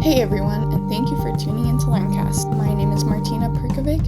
Hey everyone, and thank you for tuning into LearnCast. My name is Martina,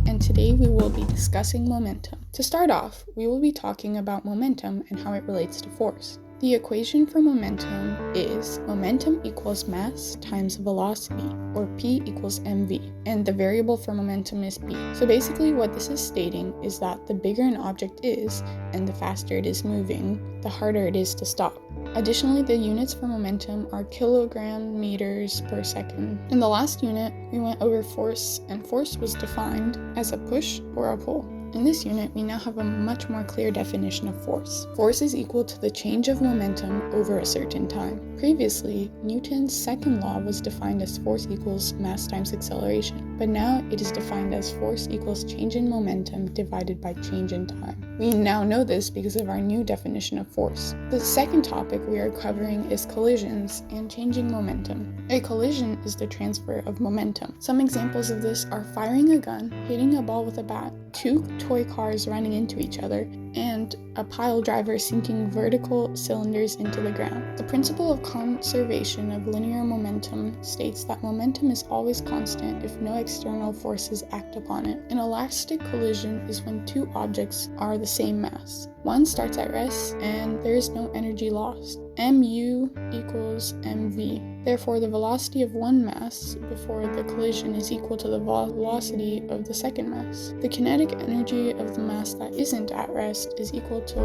and today we will be discussing momentum. To start off, we will be talking about momentum and how it relates to force. The equation for momentum is momentum equals mass times velocity, or P equals mv, and the variable for momentum is b. So basically what this is stating is that the bigger an object is, and the faster it is moving, the harder it is to stop. Additionally, the units for momentum are kilogram meters per second. In the last unit, we went over force, and force was defined as a push or a pull. In this unit, we now have a much more clear definition of force. Force is equal to the change of momentum over a certain time. Previously, Newton's second law was defined as force equals mass times acceleration, but now it is defined as force equals change in momentum divided by change in time. We now know this because of our new definition of force. The second topic we are covering is collisions and changing momentum. A collision is the transfer of momentum. Some examples of this are firing a gun, hitting a ball with a bat, two toy cars running into each other, and a pile driver sinking vertical cylinders into the ground. The principle of conservation of linear momentum states that momentum is always constant if no external forces act upon it. An elastic collision is when two objects are the same mass. One starts at rest and there is no energy lost. mu equals mv. Therefore, the velocity of one mass before the collision is equal to the velocity of the second mass. The kinetic energy of the mass that isn't at rest is equal to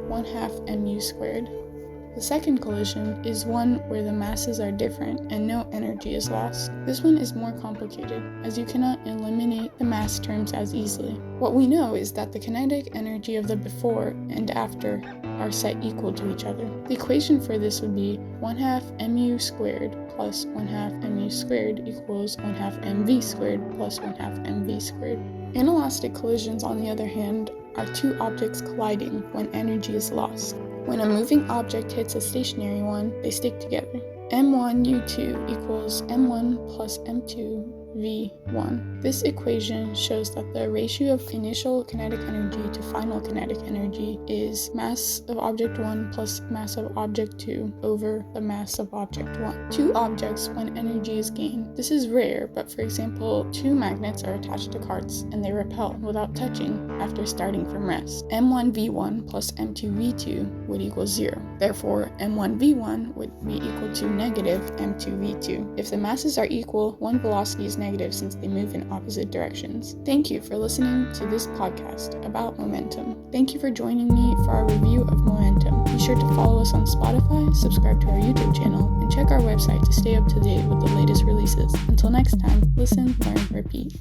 1/2 mu squared. The second collision is one where the masses are different and no energy is lost. This one is more complicated, as you cannot eliminate the mass terms as easily. What we know is that the kinetic energy of the before and after are set equal to each other. The equation for this would be 1/2 mu squared plus 1/2 mu squared equals 1/2 mv squared plus 1/2 mv squared. Inelastic collisions, on the other hand, are two objects colliding when energy is lost. When a moving object hits a stationary one, they stick together. m1u2 equals m1 plus m2 v1. This equation shows that the ratio of initial kinetic energy to final kinetic energy is mass of object 1 plus mass of object 2 over the mass of object 1. Two objects when energy is gained. This is rare, but for example, two magnets are attached to carts and they repel without touching after starting from rest. m1v1 plus m2v2 would equal 0. Therefore, m1v1 would be equal to negative m2v2. If the masses are equal, one velocity is negative since they move in opposite directions. Thank you for listening to this podcast about momentum. Thank you for joining me for our review of momentum. Be sure to follow us on Spotify, subscribe to our YouTube channel, and check our website to stay up to date with the latest releases. Until next time, listen, learn, repeat.